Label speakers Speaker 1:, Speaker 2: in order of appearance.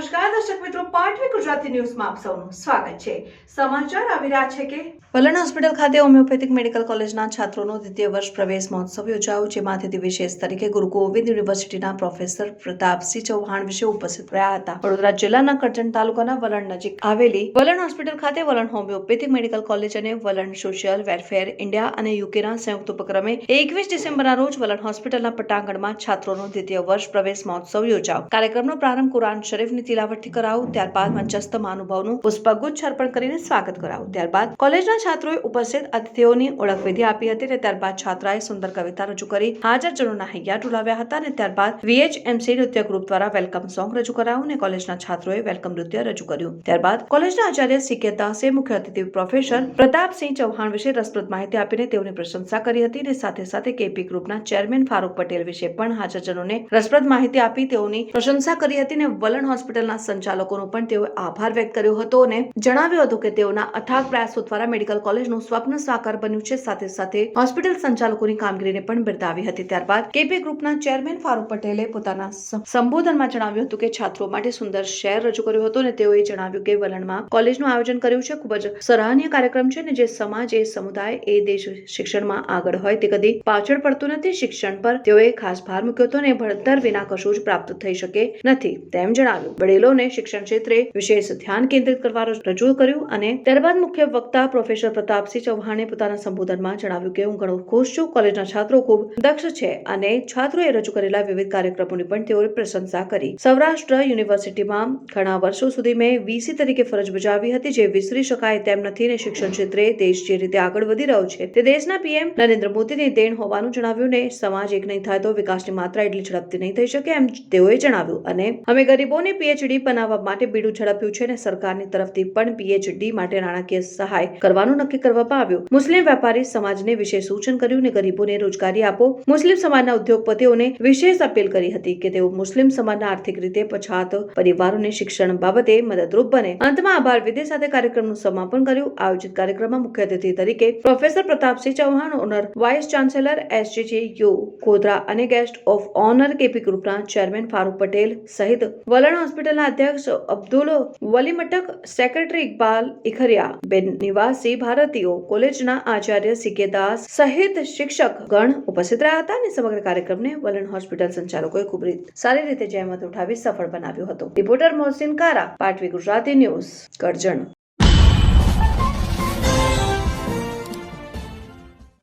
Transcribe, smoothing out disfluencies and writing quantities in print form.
Speaker 1: નમસ્કાર દર્શક મિત્રો, પાટવી ગુજરાતી ન્યૂઝમાં આપ સૌનું સ્વાગત છે। સમાચાર આવી રહ્યા છે કે વલણ હોસ્પિટલ ખાતે હોમિયોપેથિક મેડિકલ કોલેજના છાત્રોનો દ્વિતીય વર્ષ પ્રવેશ મહોત્સવ યોજાયો, જેમાં અતિથિ વિશેષ તરીકે ગુરુ ગોવિંદ યુનિવર્સિટીના પ્રોફેસર પ્રતાપસિંહ ચૌહાણ વિશે ઉપસ્થિત રહ્યા હતા। વડોદરા જિલ્લાના કરજણ તાલુકાના વલણ નજીક આવેલી વલણ હોસ્પિટલ ખાતે વલણ હોમિયોપેથિક મેડિકલ કોલેજ અને વલણ સોશિયલ વેલફેર ઇન્ડિયા અને યુકેના સંયુક્ત ઉપક્રમે 21 ડિસેમ્બરના રોજ વલણ હોસ્પિટલના પટાંગણમાં છાત્રોનો દ્વિતીય વર્ષ પ્રવેશ મહોત્સવ યોજાયો। કાર્યક્રમનો પ્રારંભ કુરાન શરીફની તિલાવતથી કરાયો, ત્યારબાદ મંચસ્થ મહાનુભાવોનું પુષ્પગુચ્છ અર્પણ કરીને સ્વાગત કરાયું। ત્યારબાદ કોલેજના છાત્રોએ ઉપસ્થિત અતિથિઓની ઓળખવિધિ આપી હતી અને ત્યારબાદ છાત્રાએ સુંદર કવિતા રજૂ કરી હાજરજનોના હૈયા ડુલાવ્યા હતા અને ત્યારબાદ VHMC નૃત્ય ગ્રુપ દ્વારા વેલકમ સોંગ રજૂ કરાયું અને કોલેજના છાત્રોએ વેલકમ નૃત્ય રજૂ કર્યું। ત્યારબાદ કોલેજના આચાર્ય CK દાસે મુખ્ય અતિથિ પ્રોફેસર પ્રતાપસિંહ ચૌહાણ વિશે રસપ્રદ માહિતી આપીને તેઓની પ્રશંસા કરી હતી અને સાથે સાથે KP ગ્રુપના ચેરમેન ફારૂક પટેલ વિશે પણ હાજરજનોને રસપ્રદ માહિતી આપી તેઓની પ્રશંસા કરી હતી અને વલણ હોસ્પિટલના સંચાલકોનો પણ તેઓએ આભાર વ્યક્ત કર્યો હતો અને જણાવ્યું હતું કે તેઓના અથાગ પ્રયાસો દ્વારા મેડિકલ કોલેજનું સ્વપ્ન સાકાર બન્યું છે। સાથે સાથે હોસ્પિટલ સંચાલકોની કામગીરીને પણ બિરદાવી હતી। ત્યારબાદ KP ગ્રુપના ચેરમેન ફારૂક પટેલે પોતાના સંબોધનમાં જણાવ્યું હતું કે છાત્રો માટે સુંદર શહેર રજૂ કર્યું હતું અને તેઓએ જણાવ્યું કે વલણમાં કોલેજનું આયોજન કર્યું છે ખૂબ જ સરાહનીય કાર્યક્રમ છે અને જે સમાજ એ સમુદાય એ દેશ શિક્ષણમાં આગળ હોય તે કદી પાછળ પડતું નથી। શિક્ષણ પર તેઓએ ખાસ ભાર મૂક્યો હતો અને ભણતર વિના કશું જ પ્રાપ્ત થઈ શકે નથી તેમ જણાવ્યું। વડીલોને શિક્ષણ ક્ષેત્રે વિશેષ ધ્યાન કેન્દ્રિત કરવા રજૂ કર્યું અને ત્યારબાદ મુખ્ય વક્તા પ્રોફેસર પ્રતાપસિંહ ચૌહાણે પોતાના સંબોધનમાં જણાવ્યું કે હું ઘણો ખુશ છું। કોલેજના છાત્રો ખૂબ દક્ષ છે અને છાત્રોએ રજૂ કરેલા વિવિધ કાર્યક્રમોની પણ તેઓએ પ્રશંસા કરી। સૌરાષ્ટ્ર યુનિવર્સિટીમાં ઘણા વર્ષો સુધી મેં VC તરીકે ફરજ બજાવી હતી, જે વિસરી શકાય તેમ નથી અને શિક્ષણ ક્ષેત્રે દેશ જે રીતે આગળ વધી રહ્યો છે તે દેશના PM નરેન્દ્ર મોદીની દેન હોવાનું જણાવ્યું ને સમાજ એક નહીં થાય તો વિકાસની માત્રા એટલી ઝડપથી નહીં થઈ શકે એમ તેઓએ જણાવ્યું અને અમે ગરીબોને PhD બનાવવા માટે બીડું ઝડપ્યું છે અને સરકારની તરફથી પણ PhD માટે નાણાકીય સહાય કરવાનું નક્કી કરવામાં આવ્યું। મુસ્લિમ વેપારી સમાજને વિશેષ સૂચન કર્યું અને ગરીબોને રોજગારી આપો। મુસ્લિમ સમાજના ઉદ્યોગપતિઓને વિશેષ અપીલ કરી હતી કે તેઓ મુસ્લિમ સમાજના આર્થિક રીતે પછાત પરિવારોને શિક્ષણ બાબતે મદદરૂપ બને। અંતમાં આભાર વિધિ સાથે કાર્યક્રમનું સમાપન કર્યું। આયોજિત કાર્યક્રમમાં મુખ્ય અતિથિ તરીકે professor Pratapsinh Chauhan, honour vice chancellor SGGU Godhra અને ગેસ્ટ ઓફ ઓનર KP ગ્રુપના ચેરમેન ફારૂક પટેલ સહિત વલણ હોસ્પિટલના અધ્યક્ષ અબ્દુલ વલી મટક, સેક્રેટરી ઇકબાલ ઇખરિયા, નિવાસી ભારતીયો, કોલેજના આચાર્ય CK દાસ સહિત શિક્ષક ગણ ઉપસ્થિત રહ્યા હતા અને સમગ્ર કાર્યક્રમને વલણ હોસ્પિટલ સંચાલકોએ ખૂબ સારી રીતે જહેમત ઉઠાવી સફળ બનાવ્યો હતો। રિપોર્ટર મોહસિન કારા, પાટવી ગુજરાતી ન્યૂઝ, કરજણ।